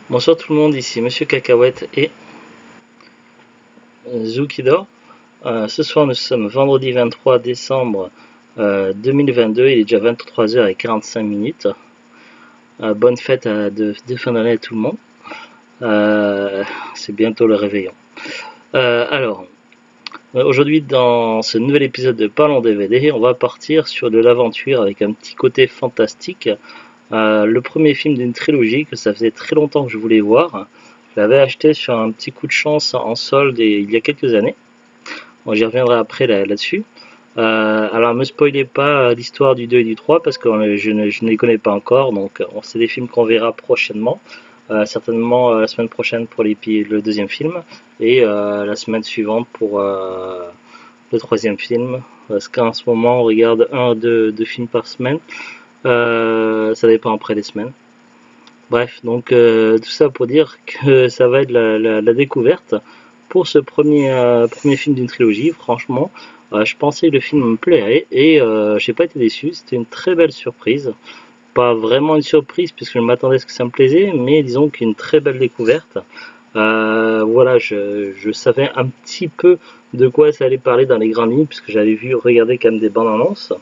Bonsoir tout le monde, ici Monsieur Cacahuète et Zoukidor. Ce soir nous sommes vendredi 23 décembre 2022, il est déjà 23h45. Bonne fête de fin d'année à tout le monde. C'est bientôt le réveillon. Aujourd'hui dans ce nouvel épisode de Parlons DVD, on va partir sur de l'aventure avec un petit côté fantastique. Le premier film d'une trilogie que ça faisait très longtemps que je voulais voir. Je l'avais acheté sur un petit coup de chance en solde il y a quelques années. Bon, j'y reviendrai après là-dessus. Alors, ne me spoilez pas l'histoire du 2 et du 3 parce que je ne les connais pas encore. Donc, c'est des films qu'on verra prochainement. Certainement la semaine prochaine pour le deuxième film et la semaine suivante pour le troisième film. Parce qu'en ce moment, on regarde 1 ou 2 films par semaine. Ça dépend après les semaines. Bref, donc tout ça pour dire que ça va être la découverte pour ce premier film d'une trilogie. Franchement, je pensais que le film me plairait et j'ai pas été déçu. C'était une très belle surprise. Pas vraiment une surprise puisque je m'attendais à ce que ça me plaisait, mais disons qu'une très belle découverte. Voilà, je savais un petit peu de quoi ça allait parler dans les grandes lignes puisque j'avais regardé quand même des bandes annonces.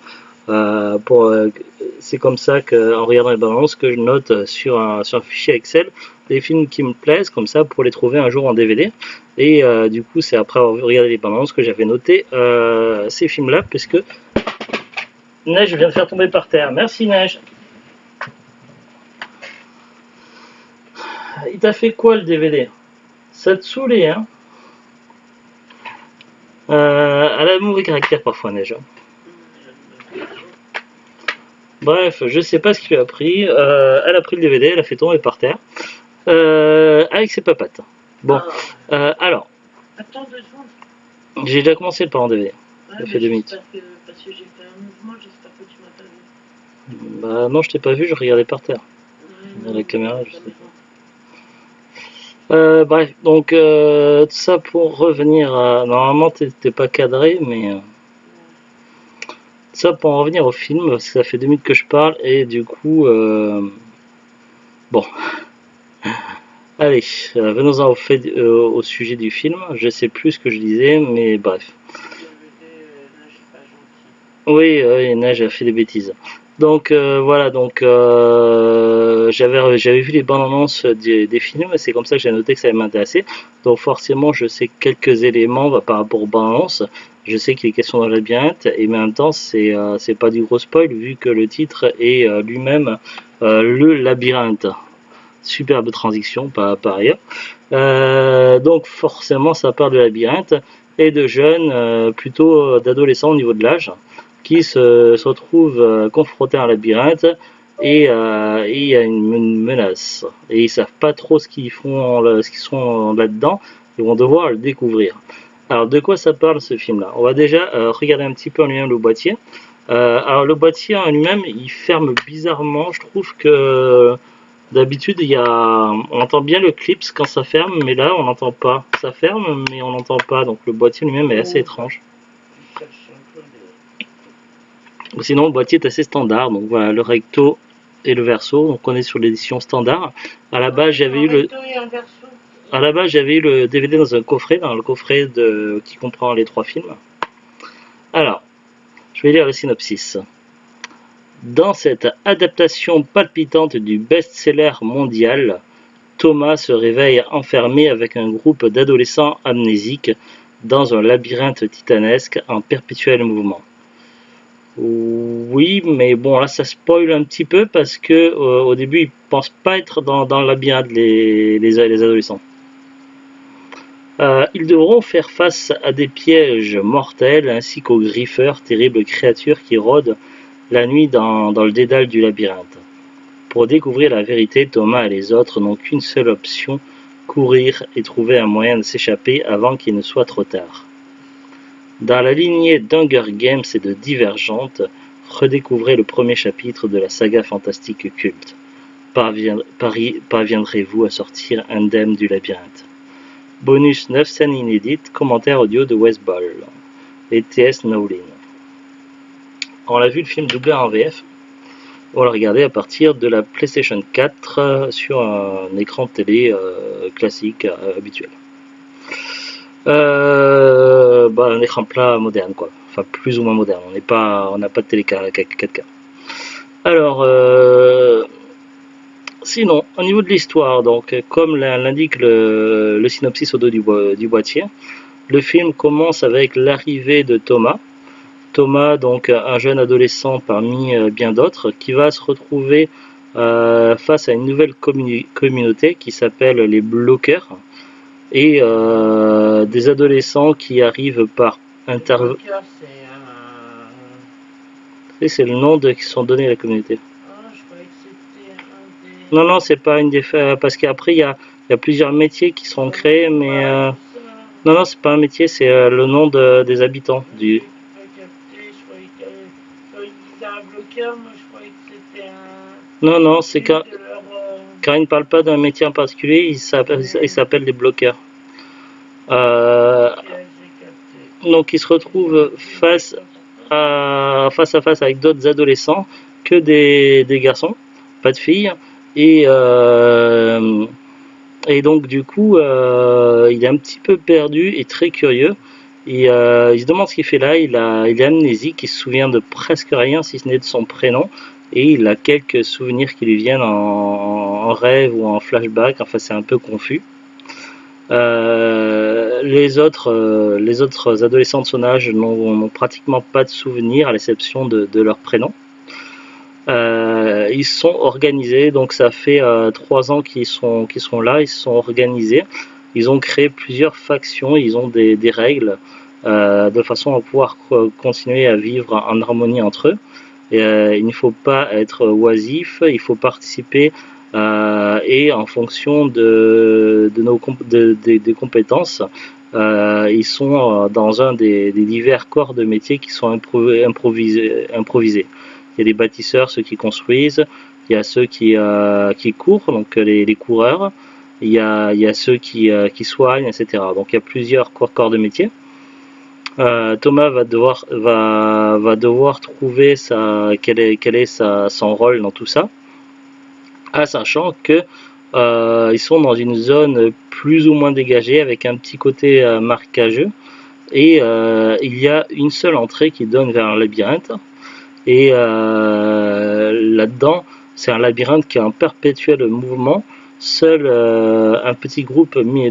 C'est comme ça qu'en regardant les bandes annonces que je note sur un fichier Excel des films qui me plaisent comme ça pour les trouver un jour en DVD et du coup c'est après avoir regardé les bandes annonces que j'avais noté ces films là puisque Neige vient de faire tomber par terre. Merci Neige. Il t'a fait quoi le DVD? Ça te saoulait hein? Elle a mauvais caractère parfois Neige. Bref, je sais pas ce qu'il lui a pris. Elle a pris le DVD, elle a fait tomber par terre. Avec ses papates. Bon, alors. Attends 2 secondes. J'ai déjà commencé le parent DVD. Ça fait 2 minutes. Parce que j'ai fait un mouvement, j'espère que tu m'as pas vu. Bah non, je t'ai pas vu, je regardais par terre. Dans la caméra, je sais pas. Bref, donc tout ça pour revenir à... Normalement, t'es pas cadré, mais... Ça pour en revenir au film, parce que ça fait 2 minutes que je parle, et du coup... Bon... Allez, venons-en au sujet du film. Je sais plus ce que je disais, mais bref. Oui, Neige a fait des bêtises. Donc voilà, donc j'avais vu les bandes annonces des films, et c'est comme ça que j'ai noté que ça allait m'intéresser. Donc forcément, je sais quelques éléments par rapport aux bandes annonces. Je sais qu'il est question d'un labyrinthe, et en même temps, c'est pas du gros spoil vu que le titre est lui-même le labyrinthe. Superbe transition par ailleurs. Donc forcément ça parle de labyrinthe et de jeunes, plutôt d'adolescents au niveau de l'âge, qui se retrouvent confrontés à un labyrinthe et il y a une menace. Et ils savent pas trop ce qu'ils sont là-dedans, ils vont devoir le découvrir. Alors de quoi ça parle ce film-là? On va déjà regarder un petit peu en lui-même le boîtier. Alors le boîtier en lui-même, il ferme bizarrement, je trouve que... D'habitude, on entend bien le clips quand ça ferme, mais là, on n'entend pas. Ça ferme, mais on n'entend pas. Donc le boîtier lui-même est assez étrange. Sinon, le boîtier est assez standard. Donc voilà, le recto et le verso. Donc on est sur l'édition standard. À la base, j'avais eu le DVD dans un coffret, qui comprend les 3 films. Alors, je vais lire le synopsis. Dans cette adaptation palpitante du best-seller mondial, Thomas se réveille enfermé avec un groupe d'adolescents amnésiques dans un labyrinthe titanesque en perpétuel mouvement. Oui, mais bon, là ça spoil un petit peu parce que au début ils pensent pas être dans le labyrinthe les adolescents. Ils devront faire face à des pièges mortels ainsi qu'aux griffeurs, terribles créatures qui rôdent la nuit dans le dédale du labyrinthe. Pour découvrir la vérité, Thomas et les autres n'ont qu'une seule option, courir et trouver un moyen de s'échapper avant qu'il ne soit trop tard. Dans la lignée d'Hunger Games et de Divergente, redécouvrez le premier chapitre de la saga fantastique culte. Parviendrez-vous à sortir indemne du labyrinthe? Bonus 9 scènes inédites, commentaire audio de Wes Ball et T.S. Nowlin. On l'a vu le film doublé en VF. On l'a regardé à partir de la PlayStation 4 sur un écran de télé classique habituel. Un écran plat moderne quoi, enfin plus ou moins moderne. On n'a pas de télé 4K. Alors, sinon, au niveau de l'histoire, donc comme l'indique le synopsis au dos du boîtier, le film commence avec l'arrivée de Thomas. Thomas, donc un jeune adolescent parmi bien d'autres, qui va se retrouver face à une nouvelle communauté qui s'appelle les bloqueurs, et des adolescents qui arrivent par Bloqueur, c'est le nom qui sont donnés à la communauté. Ah, je croyais que c'était un des... Non, c'est pas une des parce qu'après il y a plusieurs métiers qui sont créés, mais Ouais, c'est ça. non, c'est pas un métier, c'est le nom des habitants du. Pas capté, je croyais quand il disait un bloqueur, moi je croyais que c'était Non, c'est une de leurs... car il ne parle pas d'un métier en particulier, il s'appelle des bloqueurs. Ok, j'ai capté. Donc ils se retrouvent face à face avec d'autres adolescents, que des garçons, pas de filles, et donc du coup il est un petit peu perdu et très curieux. Et il se demande ce qu'il fait là. Il est amnésique, il se souvient de presque rien si ce n'est de son prénom, et il a quelques souvenirs qui lui viennent en rêve ou en flashback. Enfin, c'est un peu confus. Les autres adolescents de son âge n'ont pratiquement pas de souvenirs à l'exception de leur prénom. Ils sont organisés, donc ça fait 3 ans qu'ils sont là. Ils se sont organisés. Ils ont créé plusieurs factions. Ils ont des règles de façon à pouvoir continuer à vivre en harmonie entre eux. Il ne faut pas être oisif. Il faut participer et en fonction des compétences, ils sont dans un des divers corps de métier qui sont improvisés. Il y a des bâtisseurs, ceux qui construisent, il y a ceux qui courent, donc les coureurs, il y a ceux qui soignent, etc. Donc il y a plusieurs corps de métier. Thomas va devoir trouver quel est son rôle dans tout ça, sachant que ils sont dans une zone plus ou moins dégagée avec un petit côté marquageux, et il y a une seule entrée qui donne vers un labyrinthe, et là-dedans c'est un labyrinthe qui est en perpétuel mouvement. Seul un petit groupe ont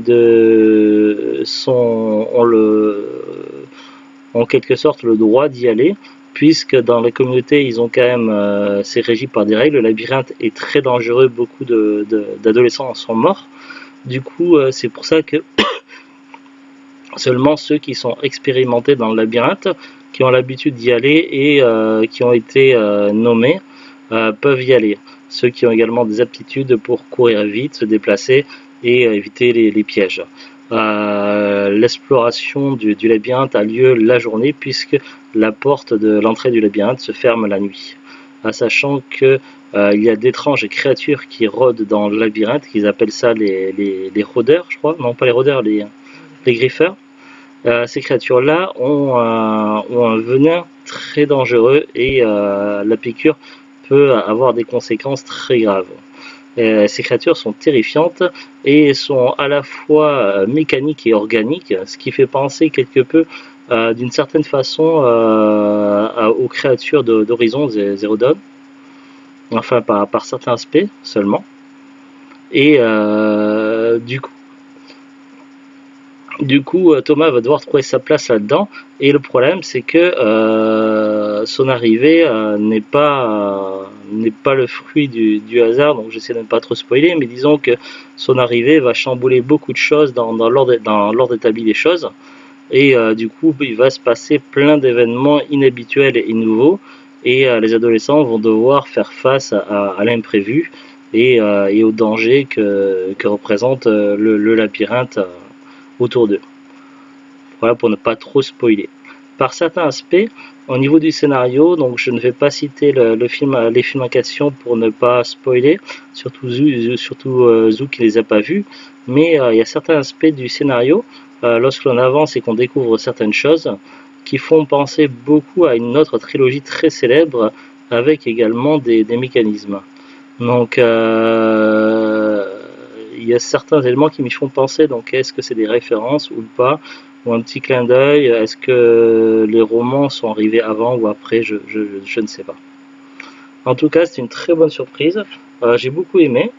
en quelque sorte le droit d'y aller, puisque dans la communauté ils ont quand même c'est régi par des règles. Le labyrinthe est très dangereux, beaucoup d'adolescents en sont morts. Du coup c'est pour ça que seulement ceux qui sont expérimentés dans le labyrinthe, qui ont l'habitude d'y aller et qui ont été nommés, peuvent y aller. Ceux qui ont également des aptitudes pour courir vite, se déplacer et éviter les pièges. L'exploration du labyrinthe a lieu la journée, puisque la porte de l'entrée du labyrinthe se ferme la nuit. Sachant que il y a d'étranges créatures qui rôdent dans le labyrinthe, qu'ils appellent ça les rôdeurs, je crois. Non, pas les rôdeurs, les griffeurs. Ces créatures-là ont un venin très dangereux, et la piqûre peut avoir des conséquences très graves. Ces créatures sont terrifiantes et sont à la fois mécaniques et organiques, ce qui fait penser quelque peu d'une certaine façon aux créatures d'Horizon Zero Dawn, enfin par certains aspects seulement. Et du coup, Thomas va devoir trouver sa place là-dedans, et le problème c'est que son arrivée n'est pas le fruit du hasard, donc j'essaie de ne pas trop spoiler, mais disons que son arrivée va chambouler beaucoup de choses dans l'ordre établi des choses, et du coup il va se passer plein d'événements inhabituels et nouveaux, et les adolescents vont devoir faire face à l'imprévu et au danger que représente le labyrinthe autour d'eux. Voilà, pour ne pas trop spoiler. Par certains aspects, au niveau du scénario, donc je ne vais pas citer les films en question pour ne pas spoiler, surtout Zou qui les a pas vus, mais il y a certains aspects du scénario, lorsque l'on avance et qu'on découvre certaines choses, qui font penser beaucoup à une autre trilogie très célèbre avec également des mécanismes. Donc il y a certains éléments qui m'y font penser, donc est-ce que c'est des références ou pas, ou un petit clin d'œil, est-ce que les romans sont arrivés avant ou après, je ne sais pas. En tout cas, c'est une très bonne surprise, j'ai beaucoup aimé.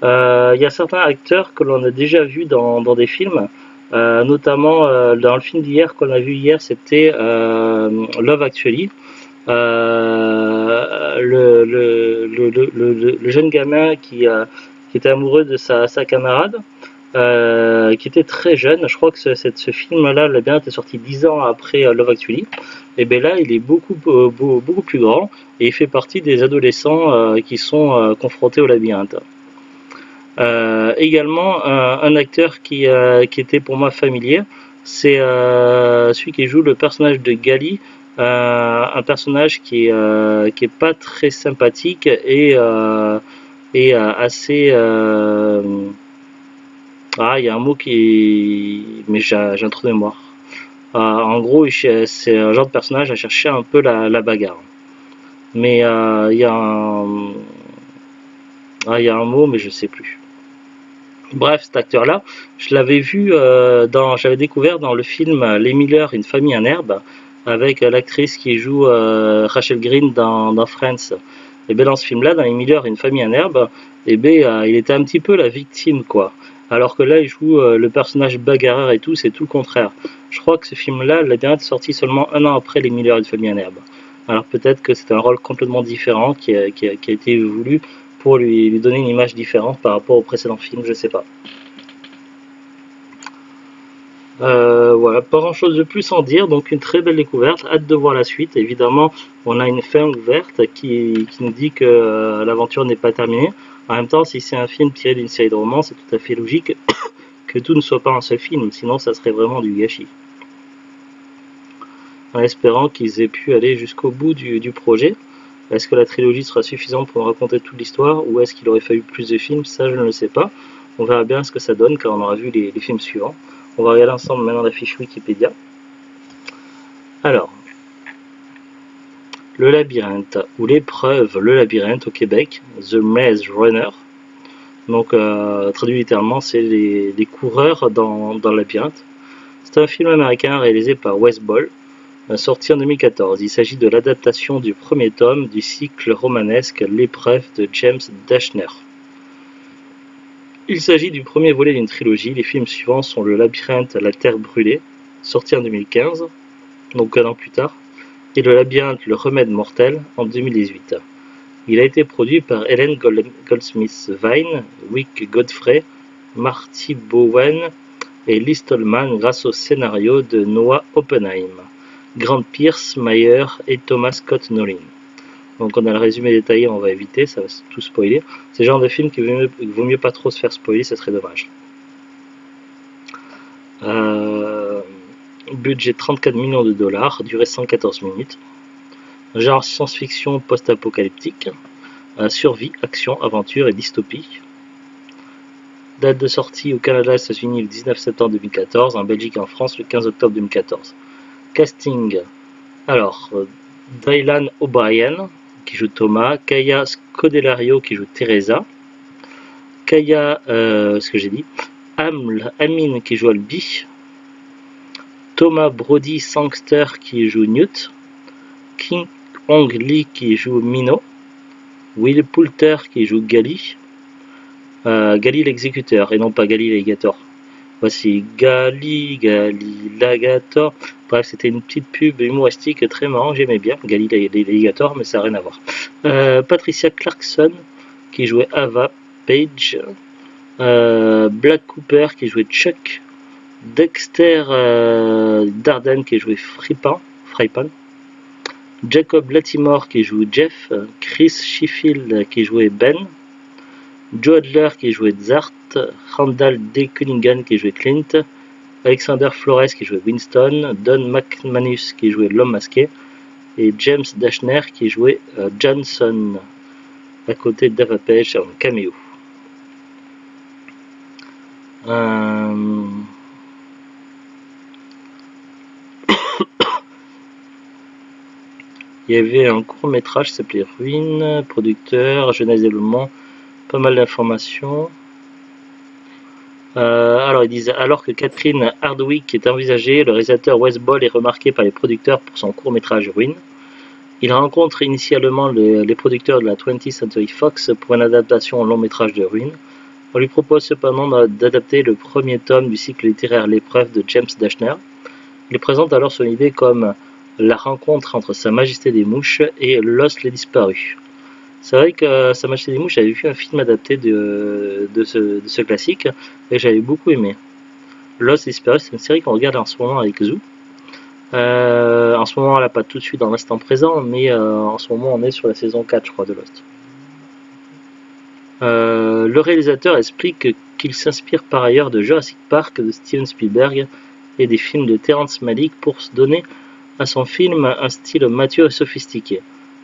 Il y a certains acteurs que l'on a déjà vus dans des films, notamment dans le film d'hier qu'on a vu hier, c'était Love Actually. Le jeune gamin qui était amoureux de sa camarade, qui était très jeune. Je crois que ce film-là, le bien, était sorti 10 ans après Love Actually. Et bien là, il est beaucoup plus grand et il fait partie des adolescents qui sont confrontés au labyrinthe. Également, un acteur qui était pour moi familier, c'est celui qui joue le personnage de Gali, un personnage qui est pas très sympathique et assez. Il y a un mot qui. Mais j'ai un trou de mémoire. En gros, c'est un genre de personnage à chercher un peu la bagarre. Mais il y a un mot, mais je sais plus. Bref, cet acteur-là, je l'avais vu j'avais découvert dans le film Les Miller, une famille en herbe, avec l'actrice qui joue Rachel Green dans Friends. Et bien dans ce film-là, dans Les Miller, une famille en herbe, et bien il était un petit peu la victime, quoi. Alors que là, il joue le personnage bagarreur et tout, c'est tout le contraire. Je crois que ce film-là, la dernière est sorti seulement 1 an après Les Miller, une famille en herbe. Alors peut-être que c'est un rôle complètement différent qui a été voulu pour lui donner une image différente par rapport au précédent film, je sais pas. Voilà, pas grand chose de plus à en dire, donc une très belle découverte, hâte de voir la suite. Évidemment, on a une fin ouverte qui nous dit que l'aventure n'est pas terminée. En même temps, si c'est un film tiré d'une série de romans, c'est tout à fait logique que tout ne soit pas un seul film, sinon ça serait vraiment du gâchis. En espérant qu'ils aient pu aller jusqu'au bout du projet. Est-ce que la trilogie sera suffisante pour raconter toute l'histoire ou est-ce qu'il aurait fallu plus de films? Ça, je ne le sais pas. On verra bien ce que ça donne quand on aura vu les films suivants. On va regarder ensemble maintenant la fiche Wikipédia. Alors, le labyrinthe ou l'épreuve Le labyrinthe au Québec, The Maze Runner. Donc, traduit littéralement, c'est les coureurs dans le labyrinthe. C'est un film américain réalisé par Wes Ball, sorti en 2014. Il s'agit de l'adaptation du premier tome du cycle romanesque L'épreuve de James Dashner. Il s'agit du premier volet d'une trilogie. Les films suivants sont Le labyrinthe, La Terre brûlée, sorti en 2015, donc 1 an plus tard, et Le labyrinthe, Le remède mortel, en 2018. Il a été produit par Ellen Goldsmith-Vine, Wick Godfrey, Marty Bowen et Lee Stallman grâce au scénario de Noah Oppenheim, Grant Pierce, Mayer et Thomas Scott Nolan. Donc on a le résumé détaillé, on va éviter, ça va tout spoiler. C'est le genre de film qu'il vaut mieux pas trop se faire spoiler, ça serait dommage. Budget 34 millions de dollars, durée 114 minutes. Genre science-fiction post-apocalyptique. Survie, action, aventure et dystopie. Date de sortie au Canada et aux États-Unis le 19 septembre 2014, en Belgique et en France le 15 octobre 2014. Casting. Alors, Dylan O'Brien qui joue Thomas, Kaya Scodelario qui joue Teresa, Kaya, ce que j'ai dit, Amin qui joue Albi, Thomas Brody Sangster qui joue Newt, King Hong Lee qui joue Mino, Will Poulter qui joue Gali, Gali l'exécuteur et non pas Gali l'alligator. Voici Gali l'alligator. Bref, c'était une petite pub humoristique très marrant, j'aimais bien Gali l'alligator, mais ça n'a rien à voir. Patricia Clarkson qui jouait Ava Page, Black Cooper qui jouait Chuck, Dexter Darden qui jouait Frypan, Jacob Latimore qui joue Jeff, Chris Sheffield qui jouait Ben, Joe Adler qui jouait Zart, Randall D. Cunningham qui jouait Clint, Alexander Flores qui jouait Winston, Don McManus qui jouait l'homme masqué et James Dashner qui jouait Johnson à côté d'Ava Page en caméo. Il y avait un court métrage qui s'appelait Ruine, producteur, jeunesse développement, pas mal d'informations. Alors ils disent, alors que Catherine Hardwicke est envisagée, le réalisateur Wes Ball est remarqué par les producteurs pour son court métrage Ruine. Il rencontre initialement les producteurs de la 20th Century Fox pour une adaptation en long métrage de Ruine. On lui propose cependant d'adapter le premier tome du cycle littéraire L'épreuve de James Dashner. Il présente alors son idée comme la rencontre entre Sa Majesté des Mouches et Lost les Disparus. C'est vrai que Sa Majesté des Mouches, j'avais vu un film adapté de ce classique et j'avais beaucoup aimé. Lost les Disparus, c'est une série qu'on regarde en ce moment avec Zou. En ce moment, là, pas tout de suite dans l'instant présent, mais en ce moment, on est sur la saison 4, je crois, de Lost. Le réalisateur explique qu'il s'inspire par ailleurs de Jurassic Park de Steven Spielberg et des films de Terrence Malick pour se donner à son film un style mature et sophistiqué.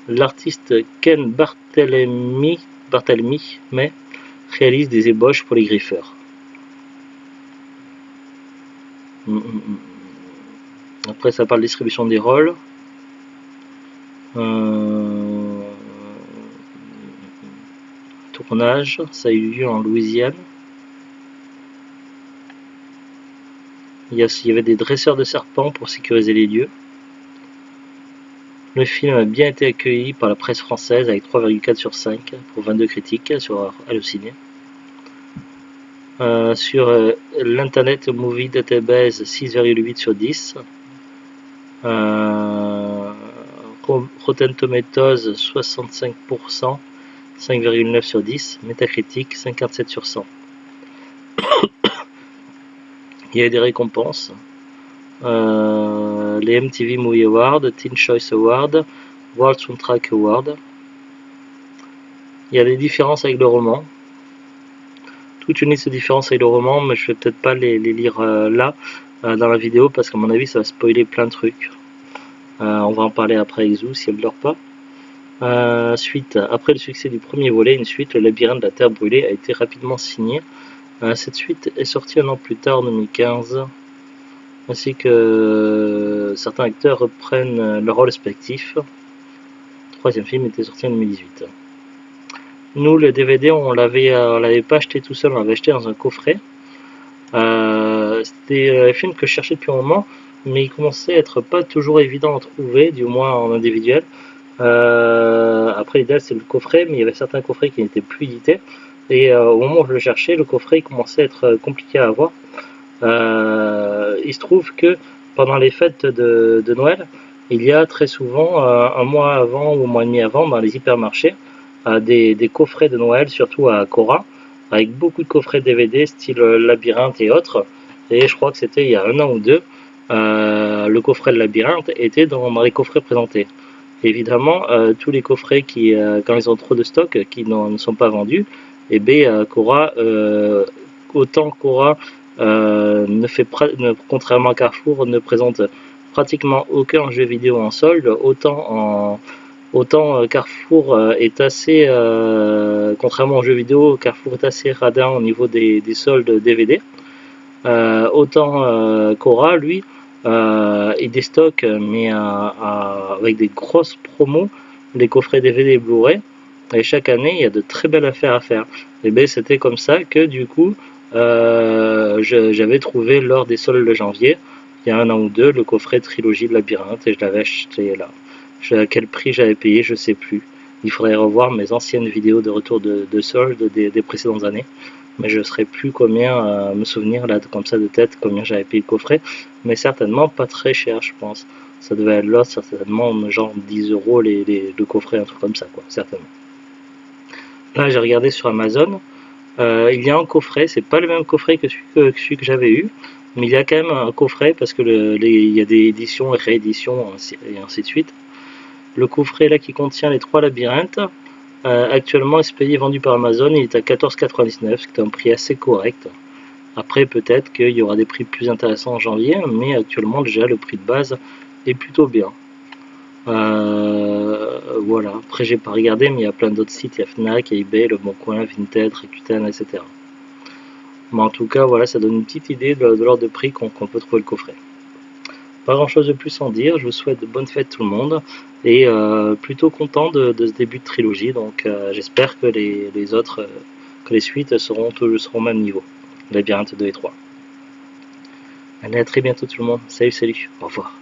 L'artiste Ken Barthélemy réalise des ébauches pour les griffeurs. Après, ça parle de distribution des rôles. Tournage, ça a eu lieu en Louisiane. Il y avait des dresseurs de serpents pour sécuriser les lieux. Le film a bien été accueilli par la presse française avec 3,4 sur 5 pour 22 critiques sur Allociné. Sur l'Internet Movie Database, 6,8 sur 10. Rotten Tomatoes, 65%, 5,9 sur 10. Metacritic, 57 sur 100. Il y a des récompenses. Les MTV Movie Awards, Teen Choice Award, World Soundtrack Award. Il y a des différences avec le roman. Toute une liste de différences avec le roman, mais je vais peut-être pas les lire là, dans la vidéo, parce qu'à mon avis, ça va spoiler plein de trucs. On va en parler après avec Zou, si elle ne dort pas. Suite, après le succès du premier volet, une suite, Le Labyrinthe de la Terre Brûlée, a été rapidement signée. Cette suite est sortie un an plus tard, en 2015, ainsi que certains acteurs reprennent leurs rôles respectifs. Le troisième film était sorti en 2018. Nous, le DVD, on l'avait pas acheté tout seul, on l'avait acheté dans un coffret. C'était un film que je cherchais depuis un moment, mais il commençait à être pas toujours évident à trouver, du moins en individuel. Après, l'idéal c'est le coffret, mais il y avait certains coffrets qui n'étaient plus édités. Et au moment où je le cherchais, le coffret commençait à être compliqué à avoir. Il se trouve que pendant les fêtes de Noël, il y a très souvent, un mois avant ou un mois et demi avant, dans les hypermarchés, des coffrets de Noël, surtout à Cora, avec beaucoup de coffrets DVD, style Labyrinthe et autres. Et je crois que c'était il y a un an ou deux, le coffret de Labyrinthe était dans les coffrets présentés. Évidemment, tous les coffrets qui, quand ils ont trop de stock, qui ne sont pas vendus, et bien Cora, autant Cora contrairement à Carrefour, ne présente pratiquement aucun jeu vidéo en solde, autant Carrefour est assez, contrairement aux jeux vidéo, Carrefour est assez radin au niveau des soldes DVD. Autant Cora, lui, il déstocke, mais avec des grosses promos, les coffrets DVD et Blu-ray. Et chaque année, il y a de très belles affaires à faire. Et bien, c'était comme ça que du coup, j'avais trouvé lors des soldes de janvier, il y a un an ou deux, le coffret Trilogie de Labyrinthe, et je l'avais acheté là. À quel prix j'avais payé, je sais plus. Il faudrait revoir mes anciennes vidéos de retour de soldes des précédentes années. Mais je ne saurais plus combien, me souvenir là comme ça de tête, combien j'avais payé le coffret. Mais certainement pas très cher, je pense. Ça devait être là, certainement genre 10 € le coffret, un truc comme ça, quoi, certainement. Là, j'ai regardé sur Amazon. Il y a un coffret, c'est pas le même coffret que celui que j'avais eu, mais il y a quand même un coffret parce que il y a des éditions et rééditions et ainsi de suite. Le coffret là qui contient les 3 labyrinthes, actuellement est payé vendu par Amazon, il est à 14,99, ce qui est un prix assez correct. Après peut-être qu'il y aura des prix plus intéressants en janvier, mais actuellement déjà le prix de base est plutôt bien. Voilà, après j'ai pas regardé, mais il y a plein d'autres sites, il y a Fnac, il y a eBay, Le Bon Coin, Vinted, Rakuten, etc. Mais en tout cas, voilà, ça donne une petite idée de l'ordre de prix qu'on peut trouver le coffret. Pas grand chose de plus à en dire, je vous souhaite de bonnes fêtes tout le monde, et plutôt content de ce début de trilogie, donc j'espère que les autres, que les suites seront au même niveau, Labyrinthe 2 et 3. Allez, à très bientôt tout le monde, salut, au revoir.